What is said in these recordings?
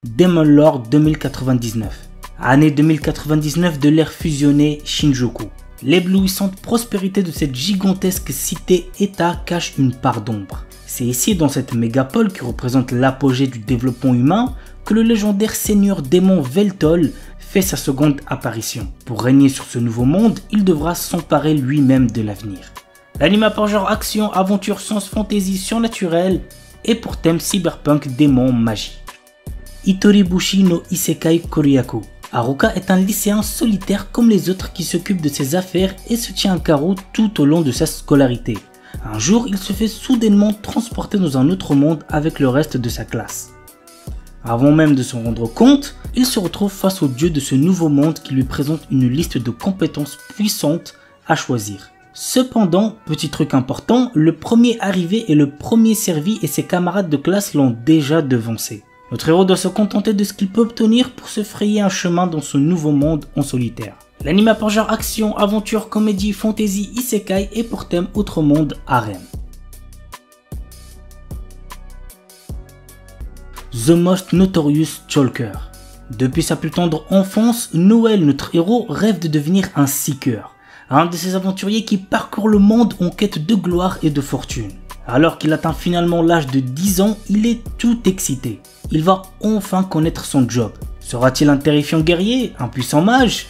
Demon Lord 2099. Année 2099 de l'ère fusionnée Shinjuku. L'éblouissante prospérité de cette gigantesque cité-état cache une part d'ombre. C'est ici, dans cette mégapole qui représente l'apogée du développement humain, que le légendaire seigneur démon Veltol fait sa seconde apparition. Pour régner sur ce nouveau monde, il devra s'emparer lui-même de l'avenir. L'anime a pour genre action, aventure, science, fantasy, surnaturel et pour thème cyberpunk, démon, magie. Itoribushi no Isekai Koryaku. Haruka est un lycéen solitaire comme les autres qui s'occupe de ses affaires et se tient à carreau tout au long de sa scolarité. Un jour, il se fait soudainement transporter dans un autre monde avec le reste de sa classe. Avant même de s'en rendre compte, il se retrouve face au dieu de ce nouveau monde qui lui présente une liste de compétences puissantes à choisir. Cependant, petit truc important, le premier arrivé est le premier servi et ses camarades de classe l'ont déjà devancé. Notre héros doit se contenter de ce qu'il peut obtenir pour se frayer un chemin dans ce nouveau monde en solitaire. L'anime a pour genre action, aventure, comédie, fantasy, isekai et pour thème autre monde, harem. The Most Notorious Stalker. Depuis sa plus tendre enfance, Noël, notre héros, rêve de devenir un seeker, un de ces aventuriers qui parcourent le monde en quête de gloire et de fortune. Alors qu'il atteint finalement l'âge de 10 ans, il est tout excité. Il va enfin connaître son job. Sera-t-il un terrifiant guerrier, un puissant mage?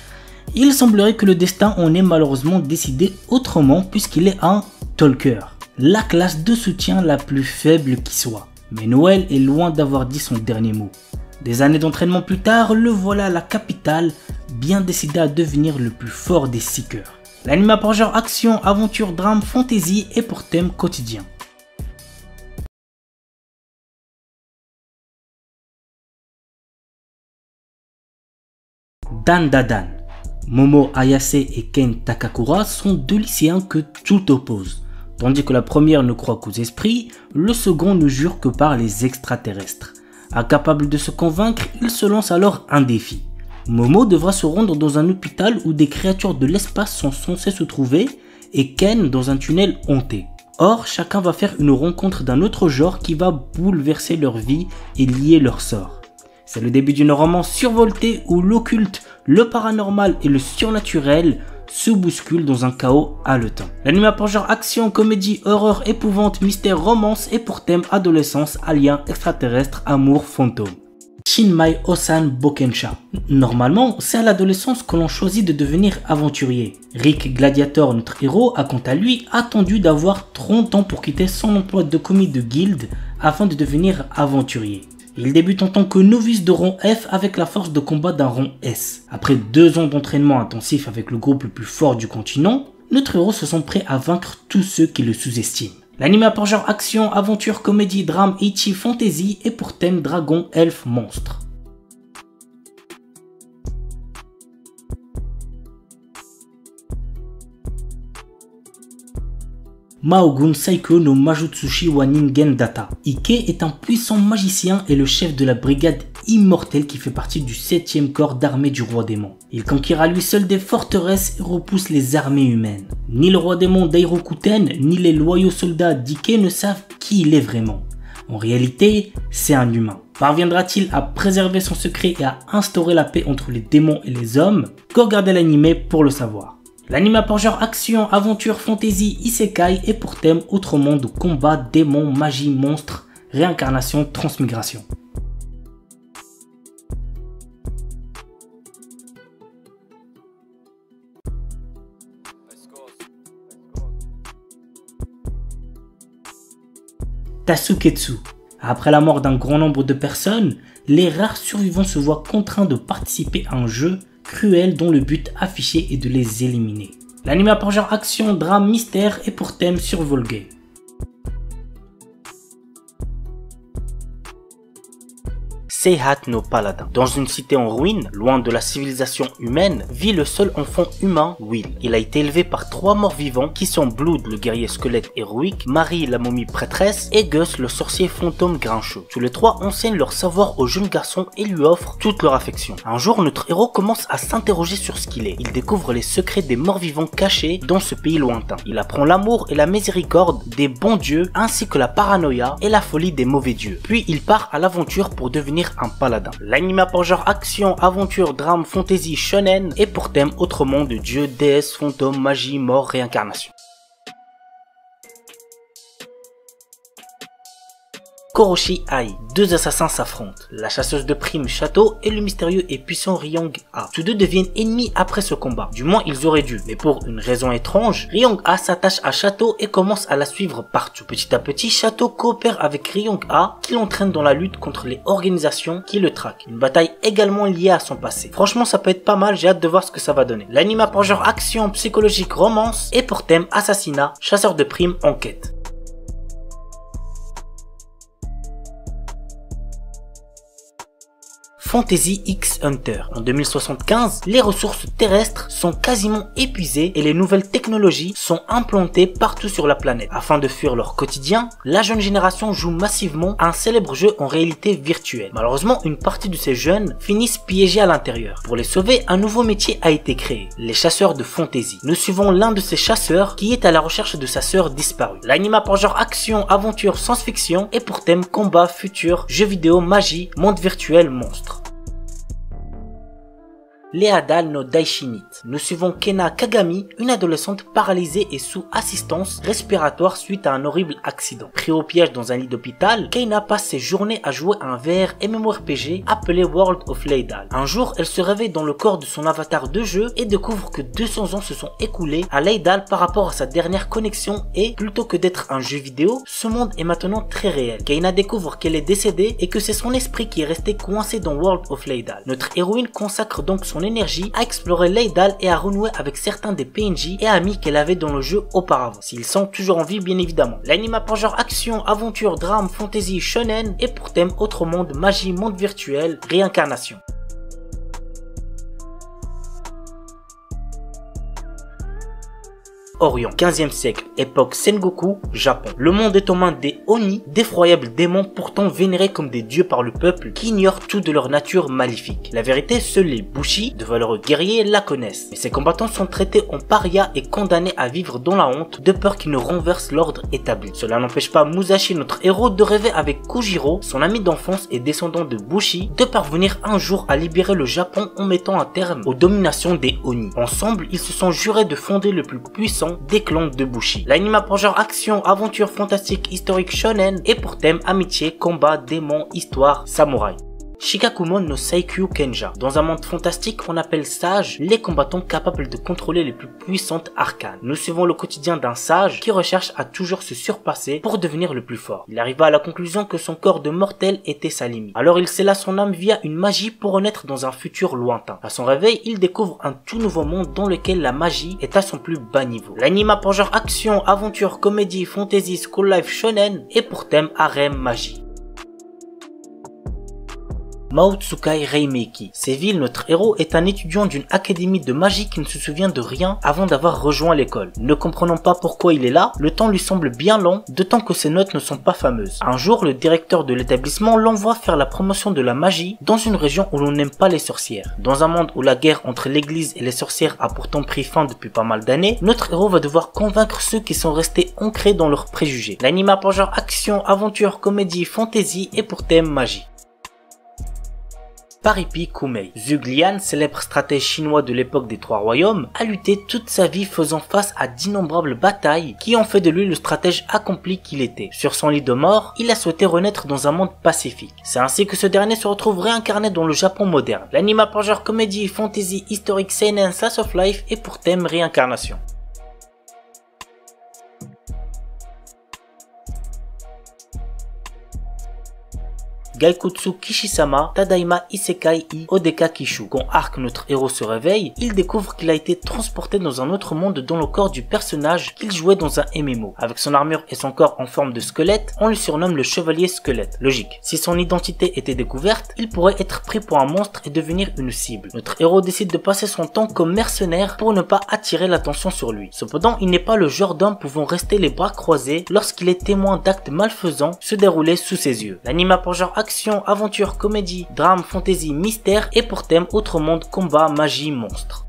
Il semblerait que le destin en ait malheureusement décidé autrement puisqu'il est un talker, la classe de soutien la plus faible qui soit. Mais Noël est loin d'avoir dit son dernier mot. Des années d'entraînement plus tard, le voilà à la capitale, bien décidé à devenir le plus fort des seekers. L'anime a pour genre action, aventure, drame, fantasy et pour thème quotidien. Dan Dadan. Momo Ayase et Ken Takakura sont deux lycéens que tout oppose. Tandis que la première ne croit qu'aux esprits, le second ne jure que par les extraterrestres. Incapable de se convaincre, il se lance alors un défi. Momo devra se rendre dans un hôpital où des créatures de l'espace sont censées se trouver et Ken dans un tunnel hanté. Or, chacun va faire une rencontre d'un autre genre qui va bouleverser leur vie et lier leur sort. C'est le début d'une romance survoltée où l'occulte, le paranormal et le surnaturel se bousculent dans un chaos haletant. L'anime a pour genre action, comédie, horreur, épouvante, mystère, romance et pour thème adolescence, alien, extraterrestre, amour, fantôme. Shinmai Osan Bokensha. Normalement, c'est à l'adolescence que l'on choisit de devenir aventurier. Rick Gladiator, notre héros, a quant à lui attendu d'avoir 30 ans pour quitter son emploi de commis de guilde afin de devenir aventurier. Il débute en tant que novice de rang F avec la force de combat d'un rang S. Après 2 ans d'entraînement intensif avec le groupe le plus fort du continent, notre héros se sent prêt à vaincre tous ceux qui le sous-estiment. L'anime a pour genre action, aventure, comédie, drame, ecchi, fantasy et pour thème dragon, elfe, monstre. Maogun Saiko no Majutsushi wa Ningen Data. Ike est un puissant magicien et le chef de la brigade immortelle qui fait partie du 7e corps d'armée du roi démon. Il conquiert à lui seul des forteresses et repousse les armées humaines. Ni le roi démon Dairokuten, ni les loyaux soldats d'Ike ne savent qui il est vraiment. En réalité, c'est un humain. Parviendra-t-il à préserver son secret et à instaurer la paix entre les démons et les hommes? Qu'au regarder l'anime pour le savoir. L'anime a pour genre action, aventure, fantasy, isekai et pour thème autre monde, combat, démons, magie, monstres, réincarnation, transmigration. Tasuketsu. Après la mort d'un grand nombre de personnes, les rares survivants se voient contraints de participer à un jeu cruel dont le but affiché est de les éliminer. L'anime a pour genre action, drame, mystère et pour thème survival game. Seihat no Paladin. Dans une cité en ruine, loin de la civilisation humaine, vit le seul enfant humain, Will. Il a été élevé par 3 morts-vivants qui sont Blood, le guerrier squelette héroïque, Marie, la momie prêtresse, et Gus, le sorcier fantôme grincheux. Tous les 3 enseignent leur savoir au jeune garçon et lui offrent toute leur affection. Un jour, notre héros commence à s'interroger sur ce qu'il est. Il découvre les secrets des morts-vivants cachés dans ce pays lointain. Il apprend l'amour et la miséricorde des bons dieux ainsi que la paranoïa et la folie des mauvais dieux. Puis il part à l'aventure pour devenir un paladin. L'anime a pour genre action, aventure, drame, fantasy, shonen et pour thème autrement de dieux, déesses, fantômes, magie, mort, réincarnation. Koroshi Ai, 2 assassins s'affrontent, la chasseuse de primes Shato et le mystérieux et puissant Ryong-A. Tous deux deviennent ennemis après ce combat, du moins ils auraient dû, mais pour une raison étrange, Ryong-A s'attache à Shato et commence à la suivre partout. Petit à petit, Shato coopère avec Ryong-A qui l'entraîne dans la lutte contre les organisations qui le traquent. Une bataille également liée à son passé. Franchement ça peut être pas mal, j'ai hâte de voir ce que ça va donner. L'anime a pour genre action, psychologique, romance et pour thème assassinat, chasseur de primes, enquête. Fantasy X Hunter. En 2075, les ressources terrestres sont quasiment épuisées et les nouvelles technologies sont implantées partout sur la planète. Afin de fuir leur quotidien, la jeune génération joue massivement à un célèbre jeu en réalité virtuelle. Malheureusement, une partie de ces jeunes finissent piégés à l'intérieur. Pour les sauver, un nouveau métier a été créé, les chasseurs de fantasy. Nous suivons l'un de ces chasseurs qui est à la recherche de sa sœur disparue. L'anime a pour genre action, aventure, science-fiction et pour thème combat, futur, jeux vidéo, magie, monde virtuel, monstre. Leadal no Daishinit. Nous suivons Kena Kagami, une adolescente paralysée et sous assistance respiratoire suite à un horrible accident. Pris au piège dans un lit d'hôpital, Kena passe ses journées à jouer à un VR MMORPG appelé World of Leidal. Un jour, elle se réveille dans le corps de son avatar de jeu et découvre que 200 ans se sont écoulés à Leidal par rapport à sa dernière connexion et, plutôt que d'être un jeu vidéo, ce monde est maintenant très réel. Kena découvre qu'elle est décédée et que c'est son esprit qui est resté coincé dans World of Leidal. Notre héroïne consacre donc son énergie à explorer Leidal et à renouer avec certains des PNJ et amis qu'elle avait dans le jeu auparavant, s'ils sont toujours en vie bien évidemment. L'anime a pour genre action, aventure, drame, fantasy, shonen et pour thème autre monde, magie, monde virtuel, réincarnation. Orient, 15e siècle, époque Sengoku, Japon. Le monde est aux mains des Oni, d'effroyables démons pourtant vénérés comme des dieux par le peuple qui ignorent tout de leur nature maléfique. La vérité, seuls les Bushi, de valeureux guerriers, la connaissent. Mais ces combattants sont traités en parias et condamnés à vivre dans la honte de peur qu'ils ne renversent l'ordre établi. Cela n'empêche pas Musashi, notre héros, de rêver avec Kojiro, son ami d'enfance et descendant de Bushi, de parvenir un jour à libérer le Japon en mettant un terme aux dominations des Oni. Ensemble, ils se sont jurés de fonder le plus puissant des clans de Bushi. L'anime a pour genre action, aventure, fantastique, historique, shonen et pour thème amitié, combat, démons, histoire, samouraï. Shikakumon no Saikyu Kenja. Dans un monde fantastique, on appelle sages les combattants capables de contrôler les plus puissantes arcanes. Nous suivons le quotidien d'un sage qui recherche à toujours se surpasser pour devenir le plus fort. Il arriva à la conclusion que son corps de mortel était sa limite. Alors il scella son âme via une magie pour renaître dans un futur lointain. À son réveil, il découvre un tout nouveau monde dans lequel la magie est à son plus bas niveau. L'anime a pour genre action, aventure, comédie, fantasy, school life, shonen et pour thème harem, magie. Maotsukai Reimeki. Seville, notre héros, est un étudiant d'une académie de magie qui ne se souvient de rien avant d'avoir rejoint l'école. Ne comprenant pas pourquoi il est là, le temps lui semble bien long, d'autant que ses notes ne sont pas fameuses. Un jour, le directeur de l'établissement l'envoie faire la promotion de la magie dans une région où l'on n'aime pas les sorcières. Dans un monde où la guerre entre l'église et les sorcières a pourtant pris fin depuis pas mal d'années, notre héros va devoir convaincre ceux qui sont restés ancrés dans leurs préjugés. L'anime a pour genre action, aventure, comédie, fantasy et pour thème magie. Paripi Kumei. Zhuge Liang, célèbre stratège chinois de l'époque des Trois Royaumes, a lutté toute sa vie faisant face à d'innombrables batailles qui ont fait de lui le stratège accompli qu'il était. Sur son lit de mort, il a souhaité renaître dans un monde pacifique. C'est ainsi que ce dernier se retrouve réincarné dans le Japon moderne. L'anime a pour genre comédie, fantasy, historique, seinen, slice of life et pour thème réincarnation. Gaikutsu Kishisama Tadaima Isekai I Odeka Kishu. Quand Arc, notre héros, se réveille, il découvre qu'il a été transporté dans un autre monde dans le corps du personnage qu'il jouait dans un MMO. Avec son armure et son corps en forme de squelette, on le surnomme le chevalier squelette. Logique. Si son identité était découverte, il pourrait être pris pour un monstre et devenir une cible. Notre héros décide de passer son temps comme mercenaire pour ne pas attirer l'attention sur lui. Cependant, il n'est pas le genre d'homme pouvant rester les bras croisés lorsqu'il est témoin d'actes malfaisants se dérouler sous ses yeux. L'anime a pour genre action, aventure, comédie, drame, fantasy, mystère et pour thème autre monde, combat, magie, monstre.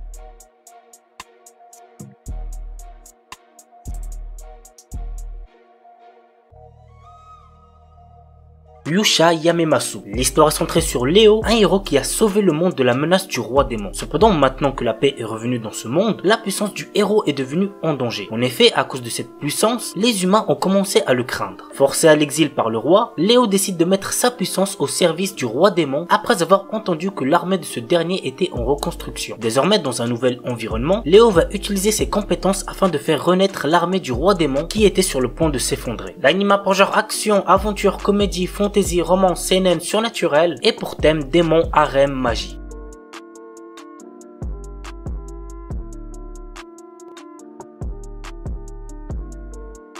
Yusha Yamemasu. L'histoire est centrée sur Léo, un héros qui a sauvé le monde de la menace du roi démon. Cependant, maintenant que la paix est revenue dans ce monde, la puissance du héros est devenue en danger. En effet, à cause de cette puissance, les humains ont commencé à le craindre. Forcé à l'exil par le roi, Léo décide de mettre sa puissance au service du roi démon après avoir entendu que l'armée de ce dernier était en reconstruction. Désormais, dans un nouvel environnement, Léo va utiliser ses compétences afin de faire renaître l'armée du roi démon qui était sur le point de s'effondrer. L'anime a pour genre action, aventure, comédie, fantasy, romance, seinen, surnaturel et pour thème démon, harem, magie.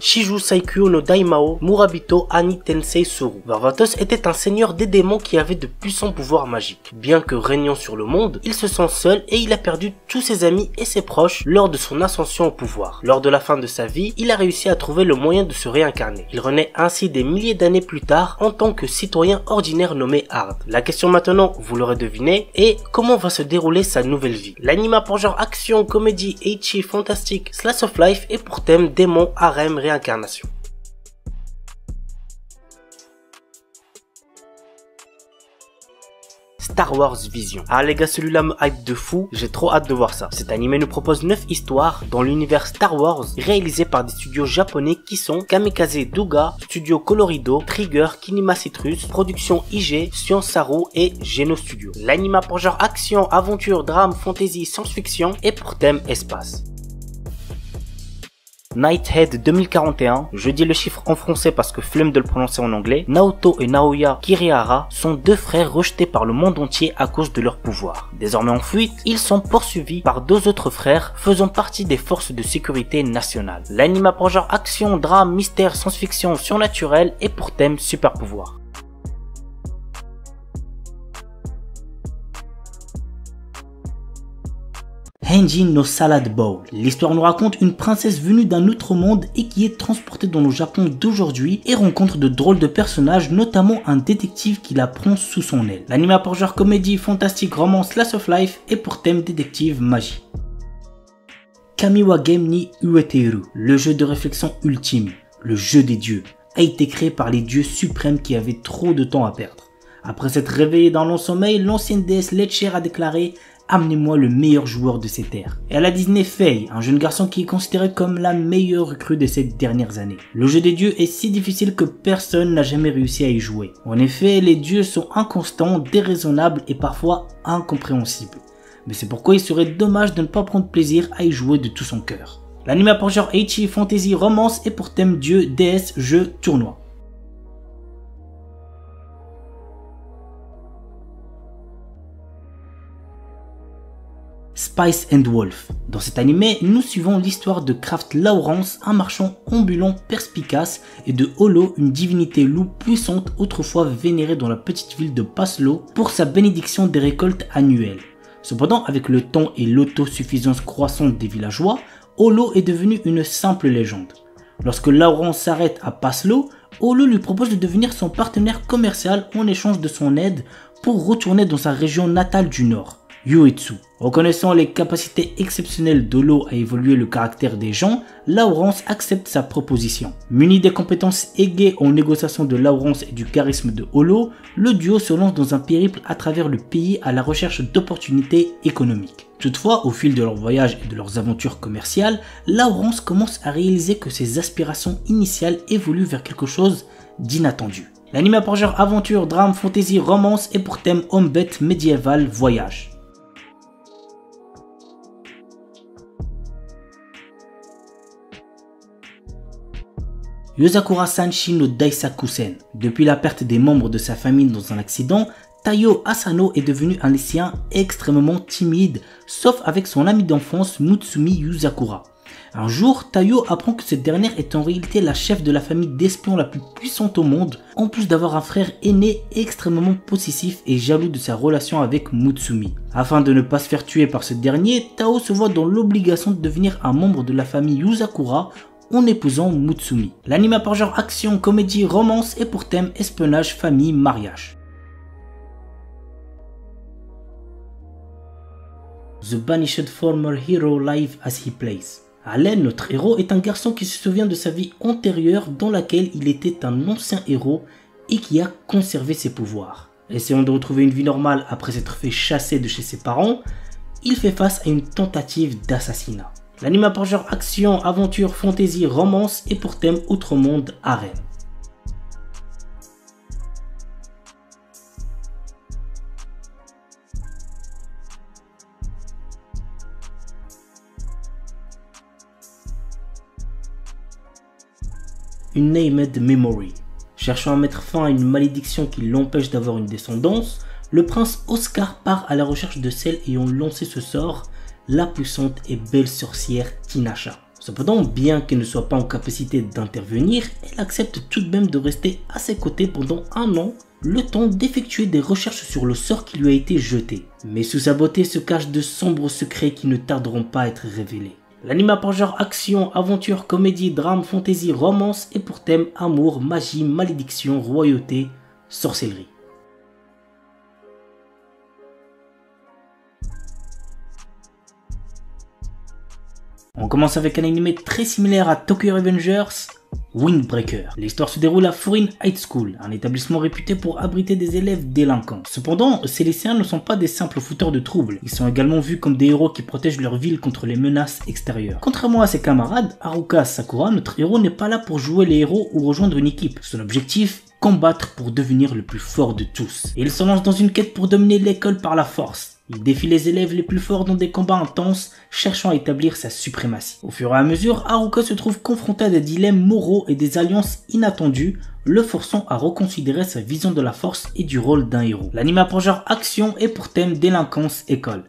Shiju Saikyo no Daimao Murabito Ani Tensei Suru. Varvatos était un seigneur des démons qui avait de puissants pouvoirs magiques. Bien que régnant sur le monde, il se sent seul et il a perdu tous ses amis et ses proches lors de son ascension au pouvoir. Lors de la fin de sa vie, il a réussi à trouver le moyen de se réincarner. Il renaît ainsi des milliers d'années plus tard en tant que citoyen ordinaire nommé Hard. La question maintenant, vous l'aurez deviné, est comment va se dérouler sa nouvelle vie. L'anime a pour genre action, comédie, ecchi, fantastique, slice of life et pour thème démon, harem, réincarnation. Star Wars Vision. Ah les gars, celui-là me hype de fou, j'ai trop hâte de voir ça. Cet animé nous propose 9 histoires dans l'univers Star Wars réalisé par des studios japonais qui sont Kamikaze Douga, Studio Colorido, Trigger, Kinema Citrus, Production IG, Science Saru et Geno Studio. L'anime a pour genre action, aventure, drame, fantasy, science-fiction et pour thème espace. Nighthead 2041, je dis le chiffre en français parce que flemme de le prononcer en anglais. Naoto et Naoya Kirihara sont deux frères rejetés par le monde entier à cause de leur pouvoir. Désormais en fuite, ils sont poursuivis par deux autres frères faisant partie des forces de sécurité nationales. L'anime a pour genre action, drame, mystère, science-fiction, surnaturel et pour thème super pouvoir. Henjin no Salad Bowl. L'histoire nous raconte une princesse venue d'un autre monde et qui est transportée dans le Japon d'aujourd'hui et rencontre de drôles de personnages, notamment un détective qui la prend sous son aile. L'anime a pour genre comédie, fantastique, romance, slice of life et pour thème détective, magie. Kamiwa Game ni Ueteru, le jeu de réflexion ultime, le jeu des dieux, a été créé par les dieux suprêmes qui avaient trop de temps à perdre. Après s'être réveillé dans long sommeil, l'ancienne déesse Letcher a déclaré « Amenez-moi le meilleur joueur de ces terres ». Et elle a désigné Faye, un jeune garçon qui est considéré comme la meilleure recrue de ces dernières années. Le jeu des dieux est si difficile que personne n'a jamais réussi à y jouer. En effet, les dieux sont inconstants, déraisonnables et parfois incompréhensibles. Mais c'est pourquoi il serait dommage de ne pas prendre plaisir à y jouer de tout son cœur. L'anime a pour genre ecchi, fantasy, romance et pour thème dieu, déesse, jeu, tournoi. Spice and Wolf. Dans cet animé, nous suivons l'histoire de Kraft Lawrence, un marchand ambulant perspicace, et de Holo, une divinité loup puissante autrefois vénérée dans la petite ville de Paslo pour sa bénédiction des récoltes annuelles. Cependant, avec le temps et l'autosuffisance croissante des villageois, Holo est devenu une simple légende. Lorsque Lawrence s'arrête à Paslo, Holo lui propose de devenir son partenaire commercial en échange de son aide pour retourner dans sa région natale du nord. Yuetsu. Reconnaissant les capacités exceptionnelles d'Holo à évoluer le caractère des gens, Lawrence accepte sa proposition. Muni des compétences aiguës en négociation de Lawrence et du charisme de Holo, le duo se lance dans un périple à travers le pays à la recherche d'opportunités économiques. Toutefois, au fil de leur voyage et de leurs aventures commerciales, Lawrence commence à réaliser que ses aspirations initiales évoluent vers quelque chose d'inattendu. L'anime a pour genre aventure, drame, fantasy, romance et pour thème homme-bête médiéval, voyage. Yozakura-san Shin no Daisakusen. Depuis la perte des membres de sa famille dans un accident, Taiyo Asano est devenu un lycéen extrêmement timide, sauf avec son ami d'enfance Mutsumi Yuzakura. Un jour, Taiyo apprend que cette dernière est en réalité la chef de la famille d'espions la plus puissante au monde, en plus d'avoir un frère aîné extrêmement possessif et jaloux de sa relation avec Mutsumi. Afin de ne pas se faire tuer par ce dernier, Tao se voit dans l'obligation de devenir un membre de la famille Yuzakura en épousant Mutsumi. L'anime a par genre action, comédie, romance et pour thème espionnage, famille, mariage. The Banished Former Hero Live as He Plays. Allen, notre héros, est un garçon qui se souvient de sa vie antérieure dans laquelle il était un ancien héros et qui a conservé ses pouvoirs. Essayant de retrouver une vie normale après s'être fait chasser de chez ses parents, il fait face à une tentative d'assassinat. L'anime a pour genre action, aventure, fantasy, romance et pour thème outre-monde, harem. Une Named Memory. Cherchant à mettre fin à une malédiction qui l'empêche d'avoir une descendance, le prince Oscar part à la recherche de celle ayant lancé ce sort, la puissante et belle sorcière Tinasha. Cependant, bien qu'elle ne soit pas en capacité d'intervenir, elle accepte tout de même de rester à ses côtés pendant un an, le temps d'effectuer des recherches sur le sort qui lui a été jeté. Mais sous sa beauté se cachent de sombres secrets qui ne tarderont pas à être révélés. L'anime a par genre action, aventure, comédie, drame, fantasy, romance et pour thème amour, magie, malédiction, royauté, sorcellerie. On commence avec un anime très similaire à Tokyo Revengers, Windbreaker. L'histoire se déroule à Furin High School, un établissement réputé pour abriter des élèves délinquants. Cependant, ces lycéens ne sont pas des simples fouteurs de troubles. Ils sont également vus comme des héros qui protègent leur ville contre les menaces extérieures. Contrairement à ses camarades, Haruka Sakura, notre héros n'est pas là pour jouer les héros ou rejoindre une équipe. Son objectif, combattre pour devenir le plus fort de tous. Et il se lance dans une quête pour dominer l'école par la force. Il défie les élèves les plus forts dans des combats intenses, cherchant à établir sa suprématie. Au fur et à mesure, Haruka se trouve confronté à des dilemmes moraux et des alliances inattendues, le forçant à reconsidérer sa vision de la force et du rôle d'un héros. L'anime a pour genre action et pour thème délinquance école.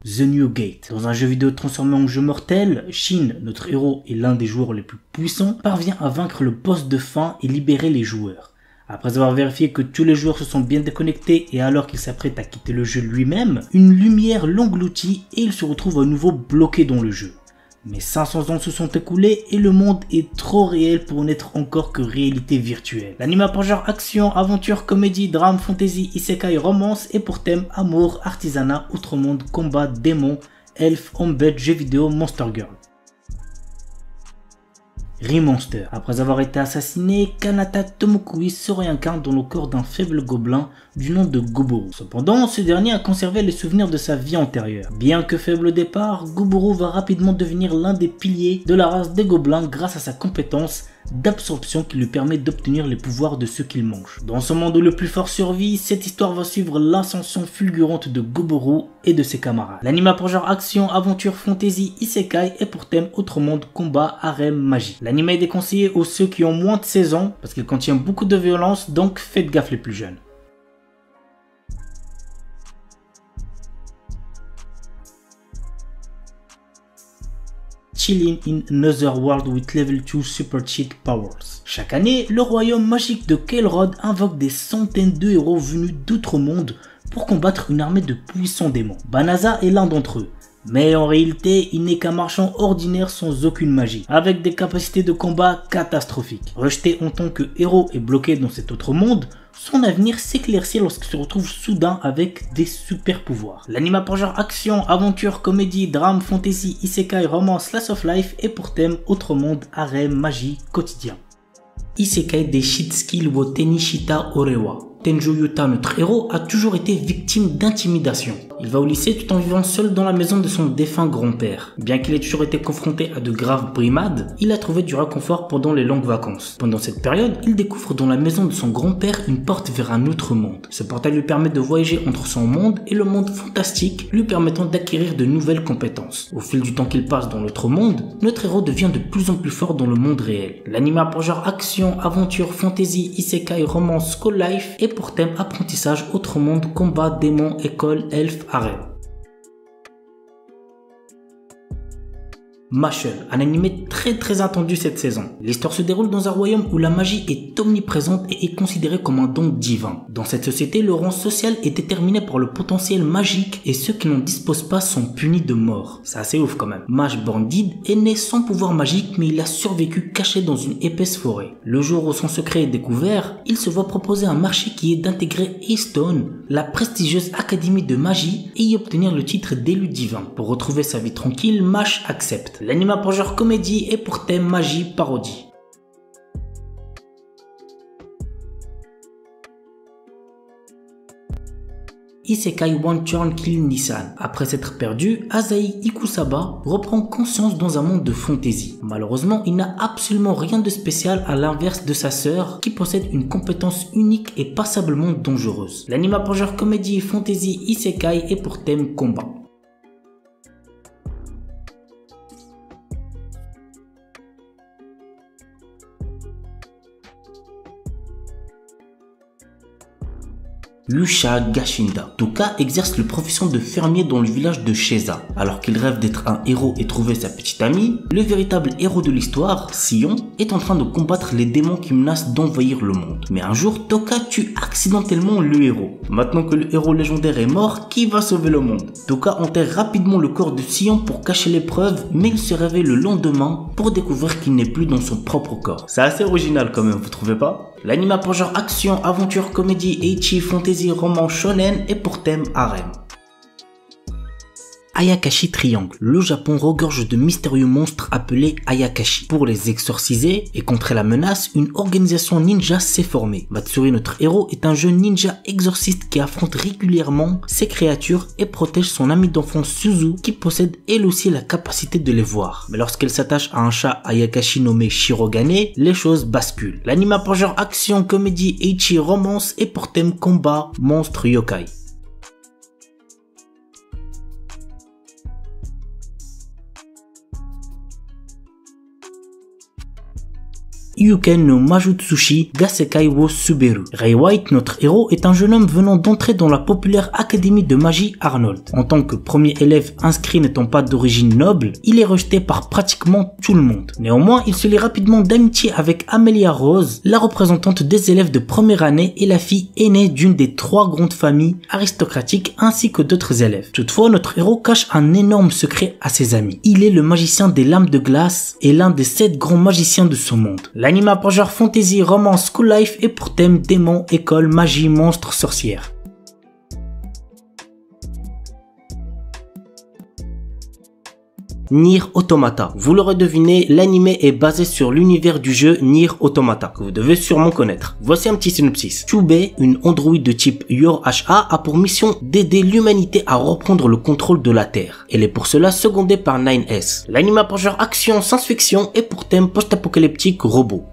The New Gate. Dans un jeu vidéo transformé en jeu mortel, Shin, notre héros et l'un des joueurs les plus puissants, parvient à vaincre le boss de fin et libérer les joueurs. Après avoir vérifié que tous les joueurs se sont bien déconnectés et alors qu'il s'apprête à quitter le jeu lui-même, une lumière l'engloutit et il se retrouve à nouveau bloqué dans le jeu. Mais 500 ans se sont écoulés et le monde est trop réel pour n'être encore que réalité virtuelle. L'anime a pour genre action, aventure, comédie, drame, fantasy, isekai, romance et pour thème amour, artisanat, outre-monde, combat, démons, elfes, embed, jeux vidéo, monster girl. Remonster. Après avoir été assassiné, Kanata Tomokui se réincarne dans le corps d'un faible gobelin du nom de Goboro. Cependant, ce dernier a conservé les souvenirs de sa vie antérieure. Bien que faible au départ, Goboro va rapidement devenir l'un des piliers de la race des gobelins grâce à sa compétence d'absorption qui lui permet d'obtenir les pouvoirs de ceux qu'il mange. Dans ce monde où le plus fort survit, cette histoire va suivre l'ascension fulgurante de Goboro et de ses camarades. L'anime a pour genre action, aventure, fantasy, isekai et pour thème autre monde, combat, harem, magie. L'anime est déconseillé aux ceux qui ont moins de 16 ans parce qu'il contient beaucoup de violence, donc faites gaffe les plus jeunes. Chilling in Another World with Level 2 Super Cheat Powers. Chaque année, le royaume magique de Kael'Rod invoque des centaines de héros venus d'outre-monde pour combattre une armée de puissants démons. Banaza est l'un d'entre eux. Mais en réalité, il n'est qu'un marchand ordinaire sans aucune magie, avec des capacités de combat catastrophiques. Rejeté en tant que héros et bloqué dans cet autre monde, son avenir s'éclaircit lorsqu'il se retrouve soudain avec des super pouvoirs. L'anime a pour genre action, aventure, comédie, drame, fantasy, isekai, romance, slice of life et pour thème autre monde, harem, magie, quotidien. Isekai de Shitsuki wo Tenishita Orewa. Tenjo Yuta, notre héros, a toujours été victime d'intimidation. Il va au lycée tout en vivant seul dans la maison de son défunt grand-père. Bien qu'il ait toujours été confronté à de graves brimades, il a trouvé du réconfort pendant les longues vacances. Pendant cette période, il découvre dans la maison de son grand-père une porte vers un autre monde. Ce portail lui permet de voyager entre son monde et le monde fantastique, lui permettant d'acquérir de nouvelles compétences. Au fil du temps qu'il passe dans l'autre monde, notre héros devient de plus en plus fort dans le monde réel. L'anime a pour genre action, aventure, fantasy, isekai, romance, school life et pour thème apprentissage, autre monde, combat, démons, école, elfes, harem. Mashle, un animé très attendu cette saison. L'histoire se déroule dans un royaume où la magie est omniprésente et est considérée comme un don divin. Dans cette société, le rang social est déterminé par le potentiel magique et ceux qui n'en disposent pas sont punis de mort. C'est assez ouf quand même. Maj Bandid est né sans pouvoir magique mais il a survécu caché dans une épaisse forêt. Le jour où son secret est découvert, il se voit proposer un marché qui est d'intégrer Eastone, la prestigieuse académie de magie, et y obtenir le titre d'élu divin. Pour retrouver sa vie tranquille, Mash accepte. L'anime a pour genre comédie et pour thème magie parodie. Isekai One Turn Kill Nissan. Après s'être perdu, Asahi Ikusaba reprend conscience dans un monde de fantasy. Malheureusement, il n'a absolument rien de spécial à l'inverse de sa sœur qui possède une compétence unique et passablement dangereuse. L'anime a pour genre comédie, fantasy, isekai et pour thème combat. Yusha Gashinda. Toka exerce la profession de fermier dans le village de Sheza. Alors qu'il rêve d'être un héros et trouver sa petite amie, le véritable héros de l'histoire, Sion, est en train de combattre les démons qui menacent d'envahir le monde. Mais un jour, Toka tue accidentellement le héros. Maintenant que le héros légendaire est mort, qui va sauver le monde? Toka enterre rapidement le corps de Sion pour cacher les preuves, mais il se réveille le lendemain pour découvrir qu'il n'est plus dans son propre corps. C'est assez original quand même, vous trouvez pas? L'anime a pour genre action, aventure, comédie, ecchi, fantasy, roman, shonen et pour thème harem. Ayakashi Triangle. Le Japon regorge de mystérieux monstres appelés Ayakashi. Pour les exorciser et contrer la menace, une organisation ninja s'est formée. Matsuri, notre héros, est un jeune ninja exorciste qui affronte régulièrement ces créatures et protège son ami d'enfance Suzu qui possède elle aussi la capacité de les voir. Mais lorsqu'elle s'attache à un chat Ayakashi nommé Shirogane, les choses basculent. L'anime a pour genre action, comédie, ecchi, romance et pour thème combat, monstre, yokai. Yuken no Majutsushi Gasekai wo Suberu. Ray White, notre héros, est un jeune homme venant d'entrer dans la populaire académie de magie Arnold. En tant que premier élève inscrit n'étant pas d'origine noble, il est rejeté par pratiquement tout le monde. Néanmoins, il se lie rapidement d'amitié avec Amelia Rose, la représentante des élèves de première année et la fille aînée d'une des 3 grandes familles aristocratiques ainsi que d'autres élèves. Toutefois, notre héros cache un énorme secret à ses amis. Il est le magicien des lames de glace et l'un des 7 grands magiciens de ce monde. L'anime a pour genre fantasy, romance, school life et pour thème démons, école, magie, monstres, sorcières. Nier Automata. Vous l'aurez deviné, l'anime est basé sur l'univers du jeu Nier Automata, que vous devez sûrement connaître. Voici un petit synopsis. Chubei, une androïde de type Yor-HA, a pour mission d'aider l'humanité à reprendre le contrôle de la Terre. Elle est pour cela secondée par 9S. L'anime a pour genre action, science-fiction et pour thème post-apocalyptique robot.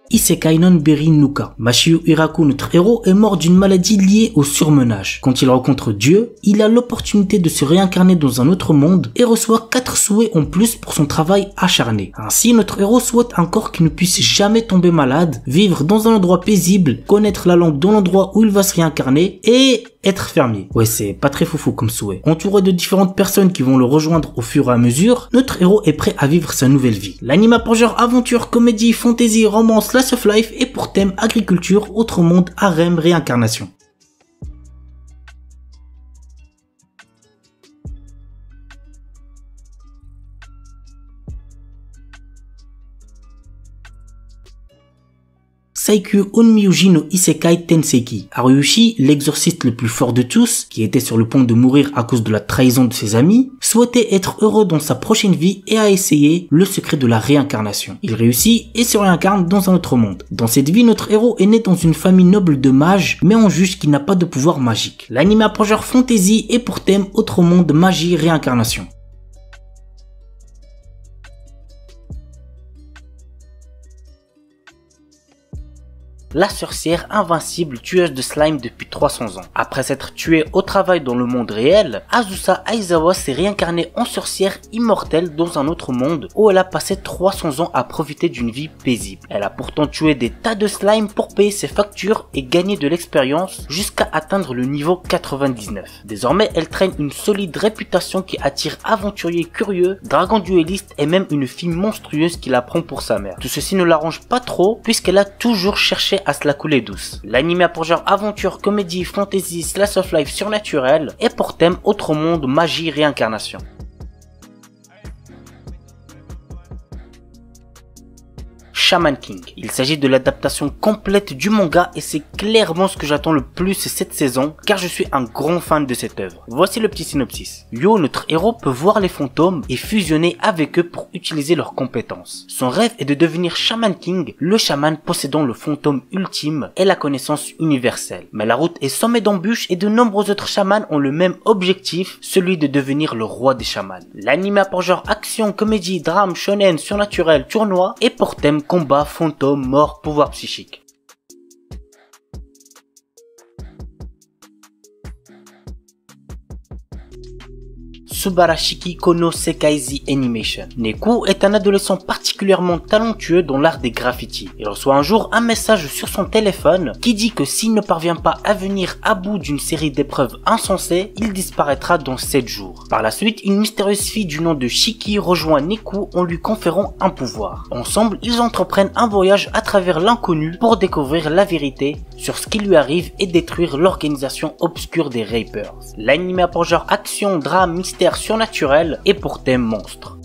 Isekai non Beri Nuka. Mashiu Hiraku, notre héros, est mort d'une maladie liée au surmenage. Quand il rencontre Dieu, il a l'opportunité de se réincarner dans un autre monde et reçoit 4 souhaits en plus pour son travail acharné. Ainsi, notre héros souhaite un corps qui ne puisse jamais tomber malade, vivre dans un endroit paisible, connaître la langue dans l'endroit où il va se réincarner et être fermier. Ouais, c'est pas très foufou comme souhait. Entouré de différentes personnes qui vont le rejoindre au fur et à mesure, notre héros est prêt à vivre sa nouvelle vie. L'anime a pour genre aventure, comédie, fantasy, romance, slice of life et pour thème agriculture, autre monde, harem, réincarnation. Saikyu Onmyuji no Isekai Tenseki. Haruyushi, l'exorciste le plus fort de tous, qui était sur le point de mourir à cause de la trahison de ses amis, souhaitait être heureux dans sa prochaine vie et a essayé le secret de la réincarnation. Il réussit et se réincarne dans un autre monde. Dans cette vie, notre héros est né dans une famille noble de mages, mais on juge qu'il n'a pas de pouvoir magique. L'anime a pour genre fantasy et pour thème autre monde, magie, réincarnation. La sorcière invincible tueuse de slime depuis 300 ans. Après s'être tuée au travail dans le monde réel, Azusa Aizawa s'est réincarnée en sorcière immortelle dans un autre monde où elle a passé 300 ans à profiter d'une vie paisible. Elle a pourtant tué des tas de slime pour payer ses factures et gagner de l'expérience jusqu'à atteindre le niveau 99. Désormais, elle traîne une solide réputation qui attire aventuriers curieux, dragons duellistes et même une fille monstrueuse qui la prend pour sa mère. Tout ceci ne l'arrange pas trop puisqu'elle a toujours cherché à se la couler douce. L'anime a pour genre aventure, comédie, fantasy, slice of life surnaturel et pour thème autre monde, magie, réincarnation. Shaman King. Il s'agit de l'adaptation complète du manga et c'est clairement ce que j'attends le plus cette saison car je suis un grand fan de cette œuvre. Voici le petit synopsis. Yo, notre héros, peut voir les fantômes et fusionner avec eux pour utiliser leurs compétences. Son rêve est de devenir Shaman King, le chaman possédant le fantôme ultime et la connaissance universelle. Mais la route est semée d'embûches et de nombreux autres chamans ont le même objectif, celui de devenir le roi des chamans. L'anime a pour genre action, comédie, drame, shonen, surnaturel, tournoi et pour thème combat, fantôme, mort, pouvoir psychique. Subarashiki Kono Sekaizi Animation. Neku est un adolescent particulièrement talentueux dans l'art des graffitis. Il reçoit un jour un message sur son téléphone qui dit que s'il ne parvient pas à venir à bout d'une série d'épreuves insensées, il disparaîtra dans 7 jours. Par la suite, une mystérieuse fille du nom de Shiki rejoint Neku en lui conférant un pouvoir. Ensemble, ils entreprennent un voyage à travers l'inconnu pour découvrir la vérité sur ce qui lui arrive et détruire l'organisation obscure des Rapers. L'anime a pour genre action, drame, mystère surnaturel et pour thème monstre.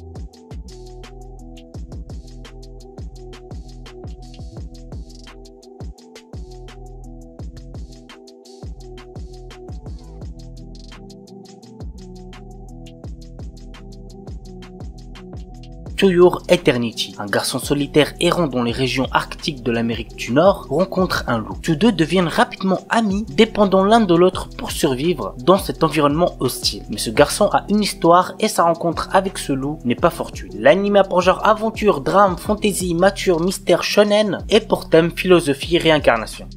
To Your Eternity. Un garçon solitaire errant dans les régions arctiques de l'Amérique du Nord rencontre un loup. Tous deux deviennent rapidement amis, dépendant l'un de l'autre pour survivre dans cet environnement hostile. Mais ce garçon a une histoire et sa rencontre avec ce loup n'est pas fortuite. L'anime a pour genre aventure, drame, fantasy, mature, mystère, shonen et pour thème philosophie, réincarnation.